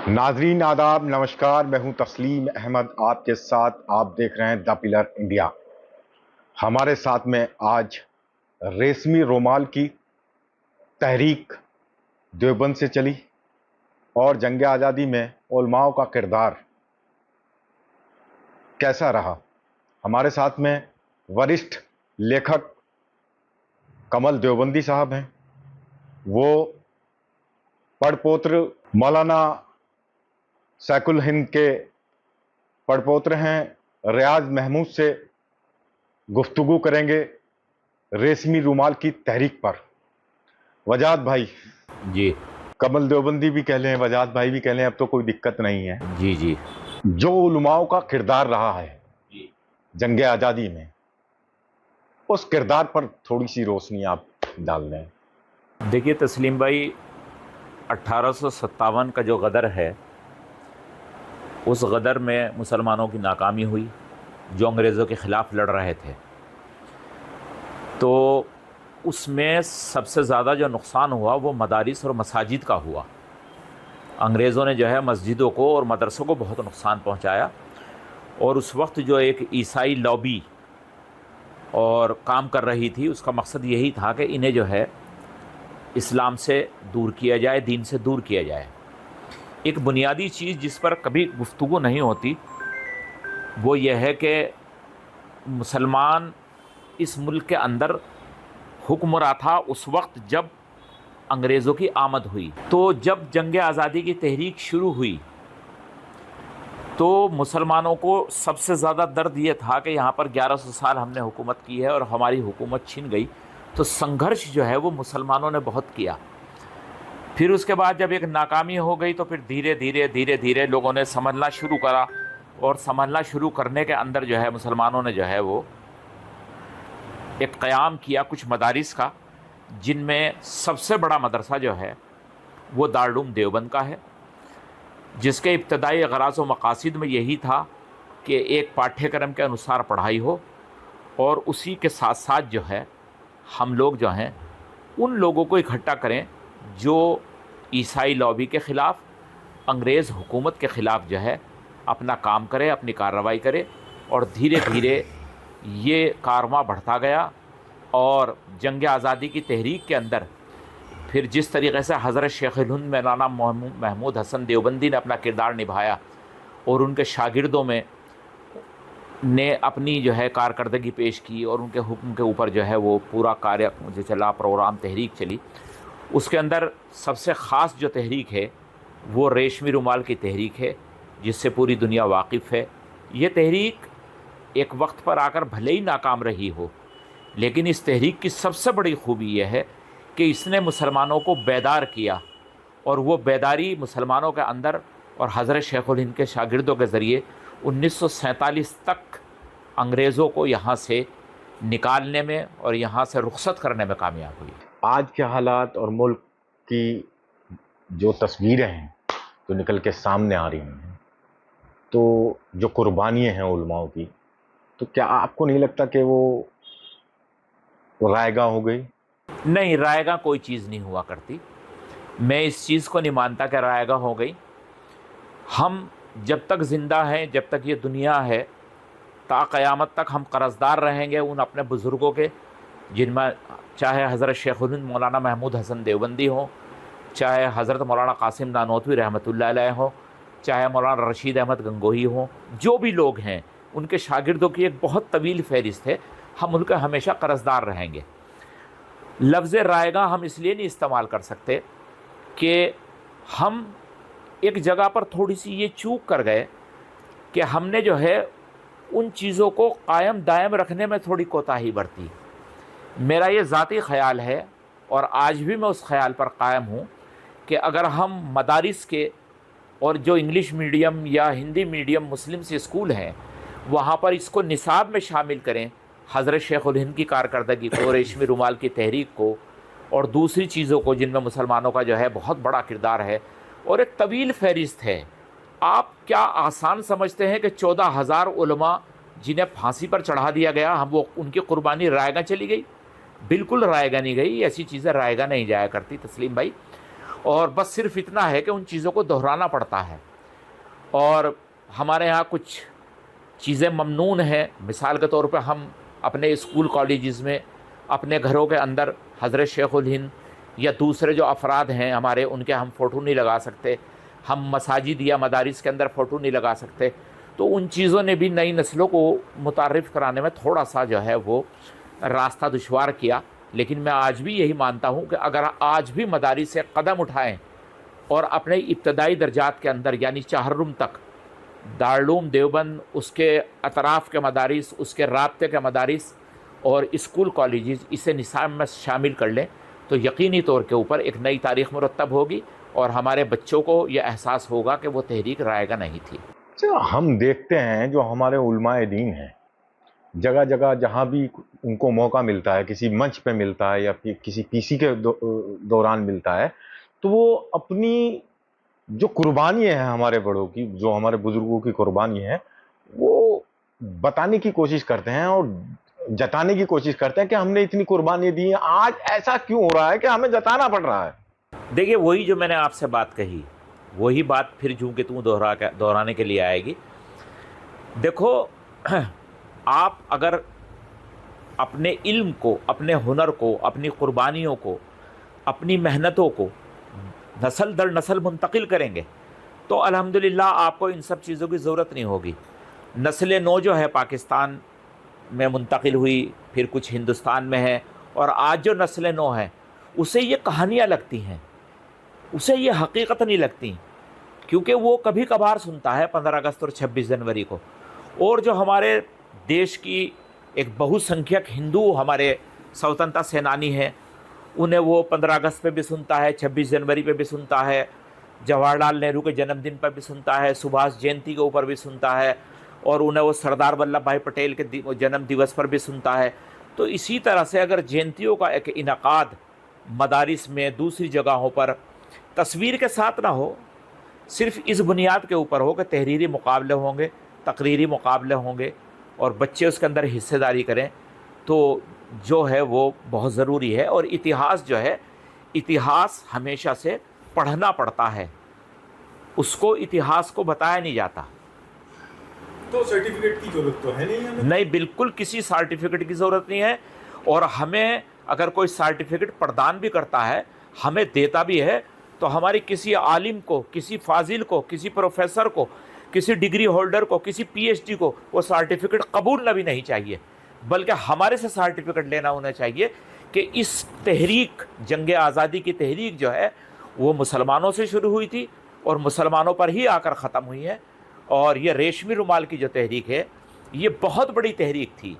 ناظرین آداب نمسکار، میں ہوں تسلیم احمد آپ کے ساتھ. آپ دیکھ رہے ہیں دا پلر انڈیا. ہمارے ساتھ میں آج ریشمی رومال کی تحریک دیوبند سے چلی اور جنگ آزادی میں علماء کا کردار کیسا رہا. ہمارے ساتھ میں وریشٹھ لیکھک کمل دیوبندی صاحب ہیں. وہ پڑپوتر مولانا سیف الہند کے پڑپوتر ہیں. ریاض محمود سے گفتگو کریں گے ریشمی رومال کی تحریک پر. وجاد بھائی، جی کمل دیوبندی بھی کہہ لیں، وجاد بھائی بھی کہہ لیں، اب تو کوئی دقت نہیں ہے. جی جی جو علماء کا کردار رہا ہے جنگ آزادی میں، اس کردار پر تھوڑی سی روشنی آپ ڈال دیں. دیکھیے تسلیم بھائی، 1857 کا جو غدر ہے، اس غدر میں مسلمانوں کی ناکامی ہوئی جو انگریزوں کے خلاف لڑ رہے تھے. تو اس میں سب سے زیادہ جو نقصان ہوا وہ مدارس اور مساجد کا ہوا. انگریزوں نے جو ہے مسجدوں کو اور مدرسوں کو بہت نقصان پہنچایا، اور اس وقت جو ایک عیسائی لابی اور کام کر رہی تھی، اس کا مقصد یہی تھا کہ انہیں جو ہے اسلام سے دور کیا جائے، دین سے دور کیا جائے. ایک بنیادی چیز جس پر کبھی گفتگو نہیں ہوتی وہ یہ ہے کہ مسلمان اس ملک کے اندر حکمراں تھا اس وقت جب انگریزوں کی آمد ہوئی. تو جب جنگ آزادی کی تحریک شروع ہوئی تو مسلمانوں کو سب سے زیادہ درد یہ تھا کہ یہاں پر 1100 سال ہم نے حکومت کی ہے اور ہماری حکومت چھن گئی. تو سنگھرش جو ہے وہ مسلمانوں نے بہت کیا. پھر اس کے بعد جب ایک ناکامی ہو گئی تو پھر دھیرے دھیرے لوگوں نے سمجھنا شروع کرا، اور سمجھنا شروع کرنے کے اندر جو ہے مسلمانوں نے جو ہے وہ ایک قیام کیا کچھ مدارس کا، جن میں سب سے بڑا مدرسہ جو ہے وہ دارالعلوم دیوبند کا ہے، جس کے ابتدائی غرض و مقاصد میں یہی تھا کہ ایک پاٹھیہ کرم کے انوسار پڑھائی ہو، اور اسی کے ساتھ ساتھ جو ہے ہم لوگ جو ہیں ان لوگوں کو اکٹھا کریں جو عیسائی لابی کے خلاف، انگریز حکومت کے خلاف جو ہے اپنا کام کرے، اپنی کارروائی کرے. اور دھیرے دھیرے یہ کارواں بڑھتا گیا، اور جنگ آزادی کی تحریک کے اندر پھر جس طریقے سے حضرت شیخ الہند مولانا محمود حسن دیوبندی نے اپنا کردار نبھایا اور ان کے شاگردوں میں نے اپنی جو ہے کارکردگی پیش کی، اور ان کے حکم کے اوپر جو ہے وہ پورا کاریہ جو چلا، پروگرام تحریک چلی. اس کے اندر سب سے خاص جو تحریک ہے وہ ریشمی رومال کی تحریک ہے، جس سے پوری دنیا واقف ہے. یہ تحریک ایک وقت پر آ کر بھلے ہی ناکام رہی ہو، لیکن اس تحریک کی سب سے بڑی خوبی یہ ہے کہ اس نے مسلمانوں کو بیدار کیا، اور وہ بیداری مسلمانوں کے اندر اور حضرت شیخ الہند کے شاگردوں کے ذریعے 1947 تک انگریزوں کو یہاں سے نکالنے میں اور یہاں سے رخصت کرنے میں کامیاب ہوئی. آج کے حالات اور ملک کی جو تصویریں ہیں جو نکل کے سامنے آ رہی ہیں، تو جو قربانیاں ہیں علماء کی، تو کیا آپ کو نہیں لگتا کہ وہ رائے گاں ہو گئی؟ نہیں، رائے گاں کوئی چیز نہیں ہوا کرتی. میں اس چیز کو نہیں مانتا کہ رائے گاں ہو گئی. ہم جب تک زندہ ہیں، جب تک یہ دنیا ہے، تا قیامت تک ہم قرضدار رہیں گے ان اپنے بزرگوں کے، جن میں چاہے حضرت شیخ الہند مولانا محمود حسن دیوبندی ہوں، چاہے حضرت مولانا قاسم نانوتوی رحمۃ اللہ علیہ ہوں، چاہے مولانا رشید احمد گنگوہی ہوں. جو بھی لوگ ہیں ان کے شاگردوں کی ایک بہت طویل فہرست ہے. ہم ان کے ہمیشہ قرضدار رہیں گے. لفظ رائے گاں ہم اس لیے نہیں استعمال کر سکتے کہ ہم ایک جگہ پر تھوڑی سی یہ چوک کر گئے کہ ہم نے جو ہے ان چیزوں کو قائم دائم رکھنے میں تھوڑی کوتاہی برتی. میرا یہ ذاتی خیال ہے، اور آج بھی میں اس خیال پر قائم ہوں، کہ اگر ہم مدارس کے اور جو انگلش میڈیم یا ہندی میڈیم مسلم سے اسکول ہیں وہاں پر اس کو نصاب میں شامل کریں، حضرت شیخ الہند کی کارکردگی کو، ریشمی رومال کی تحریک کو، اور دوسری چیزوں کو جن میں مسلمانوں کا جو ہے بہت بڑا کردار ہے اور ایک طویل فہرست ہے. آپ کیا آسان سمجھتے ہیں کہ 14,000 علماء جنہیں پھانسی پر چڑھا دیا گیا، ہم وہ ان کی قربانی رائے گاں چلی گئی؟ بالکل رائے گاں نہیں گئی. ایسی چیزیں رائے گاں نہیں جایا کرتی تسلیم بھائی. اور بس صرف اتنا ہے کہ ان چیزوں کو دہرانا پڑتا ہے. اور ہمارے ہاں کچھ چیزیں ممنون ہیں. مثال کے طور پہ ہم اپنے اسکول کالجز میں اپنے گھروں کے اندر حضرت شیخ الہند یا دوسرے جو افراد ہیں ہمارے ان کے ہم فوٹو نہیں لگا سکتے. ہم مساجد یا مدارس کے اندر فوٹو نہیں لگا سکتے. تو ان چیزوں نے بھی نئی نسلوں کو متعارف کرانے میں تھوڑا سا جو ہے وہ راستہ دشوار کیا. لیکن میں آج بھی یہی مانتا ہوں کہ اگر آج بھی مدارس سے قدم اٹھائیں اور اپنے ابتدائی درجات کے اندر یعنی چہارم تک دارالعلوم دیوبند، اس کے اطراف کے مدارس، اس کے رابطے کے مدارس اور اسکول کالجز اسے نصاب میں شامل کر لیں تو یقینی طور کے اوپر ایک نئی تاریخ مرتب ہوگی اور ہمارے بچوں کو یہ احساس ہوگا کہ وہ تحریک رائے گا نہیں تھی. ہم دیکھتے ہیں جو ہمارے علماء دین ہیں جگہ جگہ جہاں بھی ان کو موقع ملتا ہے، کسی منچ پہ ملتا ہے یا پھر کسی PC کے دوران ملتا ہے، تو وہ اپنی جو قربانی ہے ہمارے بڑوں کی، جو ہمارے بزرگوں کی قربانی ہے، وہ بتانے کی کوشش کرتے ہیں اور جتانے کی کوشش کرتے ہیں کہ ہم نے اتنی قربانی دی ہیں، آج ایسا کیوں ہو رہا ہے کہ ہمیں جتانا پڑ رہا ہے. دیکھیے وہی جو میں نے آپ سے بات کہی وہی بات پھر جوں کہ تم دہرانے کے لیے آئے گی. دیکھو آپ اگر اپنے علم کو، اپنے ہنر کو، اپنی قربانیوں کو، اپنی محنتوں کو نسل در نسل منتقل کریں گے تو الحمدللہ آپ کو ان سب چیزوں کی ضرورت نہیں ہوگی. نسل نو جو ہے پاکستان میں منتقل ہوئی، پھر کچھ ہندوستان میں ہے، اور آج جو نسل نو ہے اسے یہ کہانیاں لگتی ہیں، اسے یہ حقیقت نہیں لگتی، کیونکہ وہ کبھی کبھار سنتا ہے 15 اگست اور 26 جنوری کو. اور جو ہمارے دیش کی ایک بہو سنکھیک ہندو ہمارے سوتنتا سینانی ہیں، انہیں وہ 15 اگست پہ بھی سنتا ہے، 26 جنوری پہ بھی سنتا ہے، جواہر لال نہرو کے جنم دن پر بھی سنتا ہے، سبھاش جینتی کے اوپر بھی سنتا ہے، اور انہیں وہ سردار ولبھ بھائی پٹیل کے جنم دیوس پر بھی سنتا ہے. تو اسی طرح سے اگر جینتیوں کا ایک انعقاد مدارس میں دوسری جگہوں پر تصویر کے ساتھ نہ ہو، صرف اس بنیاد کے اوپر ہو کہ تحریری مقابلے ہوں گے، تقریری مقابلے ہوں گے اور بچے اس کے اندر حصے داری کریں، تو جو ہے وہ بہت ضروری ہے. اور اتہاس جو ہے، اتہاس ہمیشہ سے پڑھنا پڑتا ہے، اس کو اتہاس کو بتایا نہیں جاتا. تو سرٹیفکیٹ کی ضرورت تو ہے نہیں ہمیں؟ نہیں، بالکل کسی سرٹیفکیٹ کی ضرورت نہیں ہے. اور ہمیں اگر کوئی سرٹیفکیٹ پردان بھی کرتا ہے، ہمیں دیتا بھی ہے، تو ہماری کسی عالم کو، کسی فاضل کو، کسی پروفیسر کو، کسی ڈگری ہولڈر کو، کسی PhD کو وہ سرٹیفکیٹ قبول نہ بھی نہیں چاہیے، بلکہ ہمارے سے سرٹیفکیٹ لینا ہونا چاہیے کہ اس تحریک، جنگ آزادی کی تحریک جو ہے وہ مسلمانوں سے شروع ہوئی تھی اور مسلمانوں پر ہی آ کر ختم ہوئی ہے. اور یہ ریشمی رومال کی جو تحریک ہے یہ بہت بڑی تحریک تھی.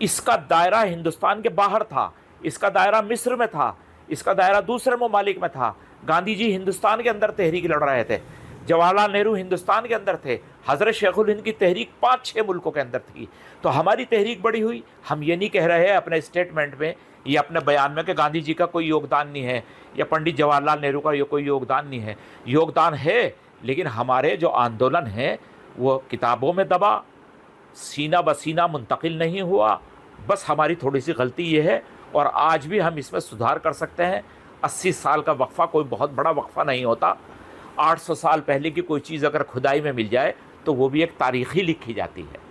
اس کا دائرہ ہندوستان کے باہر تھا، اس کا دائرہ مصر میں تھا، اس کا دائرہ دوسرے ممالک میں تھا. گاندھی جی ہندوستان کے اندر تحریک لڑ رہے تھے، جواہر لال نہرو ہندوستان کے اندر تھے، حضرت شیخ الہند کی تحریک 5-6 ملکوں کے اندر تھی. تو ہماری تحریک بڑی ہوئی. ہم یہ نہیں کہہ رہے ہیں اپنے اسٹیٹمنٹ میں یا اپنے بیان میں کہ گاندھی جی کا کوئی یوگدان نہیں ہے یا پنڈت جواہر لال نہرو کا کوئی یوگدان نہیں ہے. یوگدان ہے، لیکن ہمارے جو آندولن ہیں وہ کتابوں میں دبا، سینہ بسینہ منتقل نہیں ہوا. بس ہماری تھوڑی سی غلطی یہ ہے، اور آج بھی ہم اس میں سدھار کر سکتے ہیں. 80 سال کا وقفہ کوئی بہت بڑا وقفہ نہیں ہوتا. 800 سال پہلے کی کوئی چیز اگر کھدائی میں مل جائے تو وہ بھی ایک تاریخ ہی لکھی جاتی ہے.